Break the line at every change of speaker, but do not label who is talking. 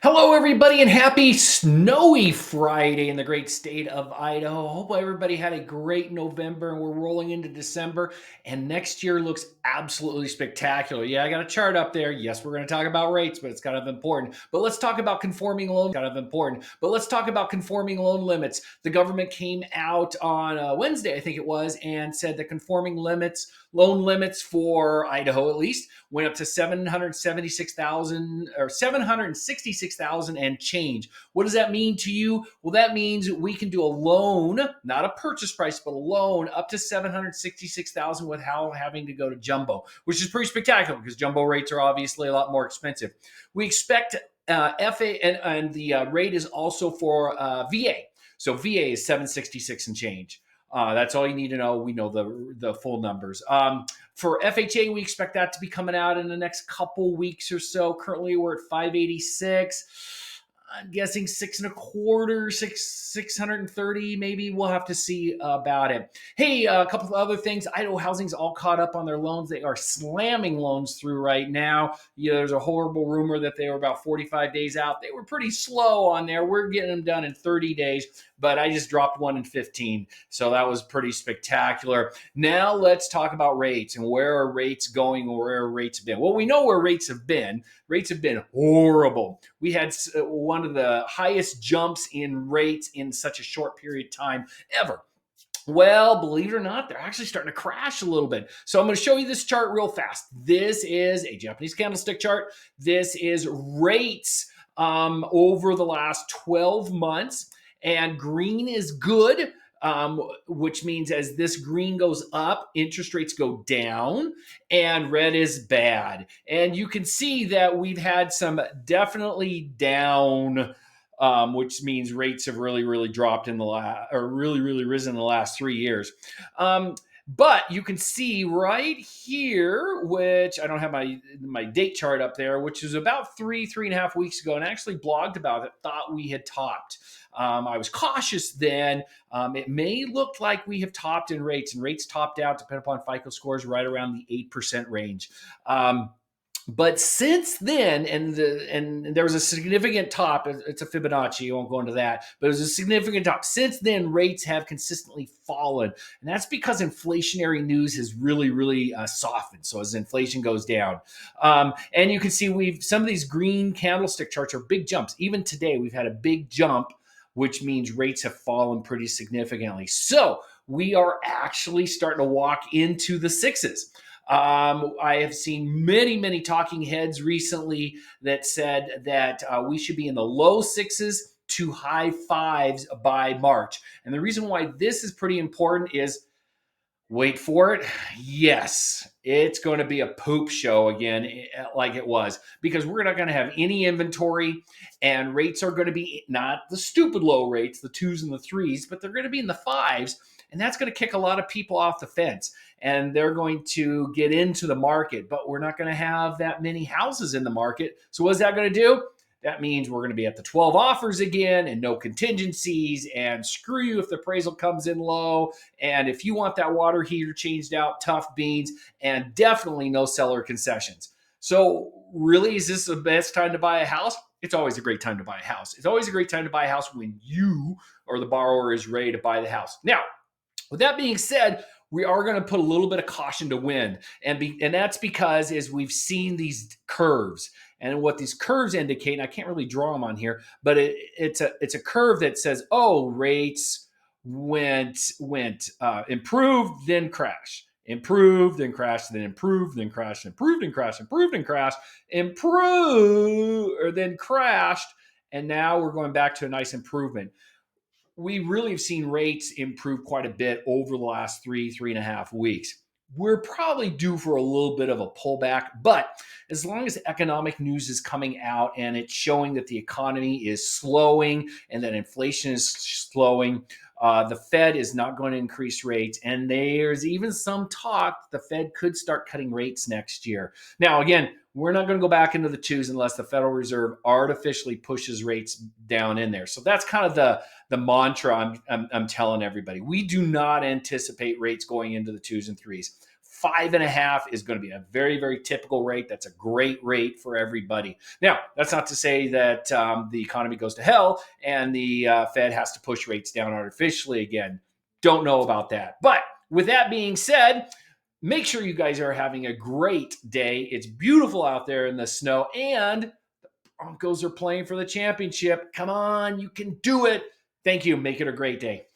Hello, everybody, and happy snowy Friday in the great state of Idaho. Hope everybody had a great November and we're rolling into December. And next year looks absolutely spectacular. Yeah, I got a chart up there. Yes, we're going to talk about rates, but it's kind of important. But let's talk about conforming loan. Kind of important. But let's talk about conforming loan limits. The government came out on Wednesday, I think it was, and said that conforming limits, loan limits for Idaho at least, went up to 776,000 or 766,000 and change. What does that mean to you? Well, that means we can do a loan, not a purchase price, but a loan up to 766,000 without having to go to jumbo, which is pretty spectacular because jumbo rates are obviously a lot more expensive. We expect FA and the rate is also for VA. So VA is 766 and change. That's all you need to know. We know the full numbers. For FHA, we expect that to be coming out in the next couple weeks or so. Currently, we're at 586. I'm guessing 6.25, 630, maybe. We'll have to see about it. Hey, a couple of other things. Idaho Housing's all caught up on their loans. They are slamming loans through right now. There's a horrible rumor that they were about 45 days out. They were pretty slow on there. We're getting them done in 30 days, but I just dropped one in 15. So that was pretty spectacular. Now let's talk about rates and where are rates going or where are rates been. Well, we know where rates have been. Rates have been horrible. We had one of the highest jumps in rates in such a short period of time ever. Well, believe it or not, they're actually starting to crash a little bit. So I'm going to show you this chart real fast. This is a Japanese candlestick chart. This is rates over the last 12 months. And green is good, which means as this green goes up, interest rates go down, and red is bad. And you can see that we've had some definitely down, which means rates have really dropped in the last, or really risen in the last 3 years. But you can see right here, which I don't have my date chart up there, which is about 3.5 weeks ago, and I actually blogged about it, thought we had topped. I was cautious then. It may look like we have topped in rates, and rates topped out, depending upon FICO scores, right around the 8% range. But since then, and there was a significant top. It's a Fibonacci. I won't go into that, but it was a significant top. Since then, rates have consistently fallen, and that's because inflationary news has really softened. So as inflation goes down, and you can see some of these green candlestick charts are big jumps. Even today, we've had a big jump, which means rates have fallen pretty significantly. So we are actually starting to walk into the sixes. I have seen many talking heads recently that said that we should be in the low sixes to high fives by March. And the reason why this is pretty important is, wait for it, yes, it's going to be a poop show again, like it was, because we're not going to have any inventory, and rates are going to be not the stupid low rates, the twos and the threes, but they're going to be in the fives. And that's going to kick a lot of people off the fence, and they're going to get into the market, but we're not going to have that many houses in the market. So what's that going to do? That means we're going to be at the 12 offers again and no contingencies, and screw you if the appraisal comes in low. And if you want that water heater changed out, tough beans, and definitely no seller concessions. So really, is this the best time to buy a house? It's always a great time to buy a house. It's always a great time to buy a house when you or the borrower is ready to buy the house. Now, with that being said, we are going to put a little bit of caution to wind, and that's because as we've seen these curves, and what these curves indicate, and I can't really draw them on here, but it's a curve that says, oh, rates went improved, then crash, improved, then crash, then improved, then crash, improved, and crash, improved, and crash, improved, or then crashed, and now we're going back to a nice improvement. We really have seen rates improve quite a bit over the last 3.5 weeks. We're probably due for a little bit of a pullback, but as long as economic news is coming out and it's showing that the economy is slowing and that inflation is slowing, the Fed is not going to increase rates. And there's even some talk the Fed could start cutting rates next year. Now, again, we're not going to go back into the twos unless the Federal Reserve artificially pushes rates down in there. So that's kind of the mantra I'm telling everybody. We do not anticipate rates going into the twos and threes. 5.5 is going to be a very, very typical rate. That's a great rate for everybody. Now, that's not to say that the economy goes to hell and the Fed has to push rates down artificially again. Don't know about that. But with that being said, make sure you guys are having a great day. It's beautiful out there in the snow, and Broncos are playing for the championship. Come on, you can do it. Thank you. Make it a great day.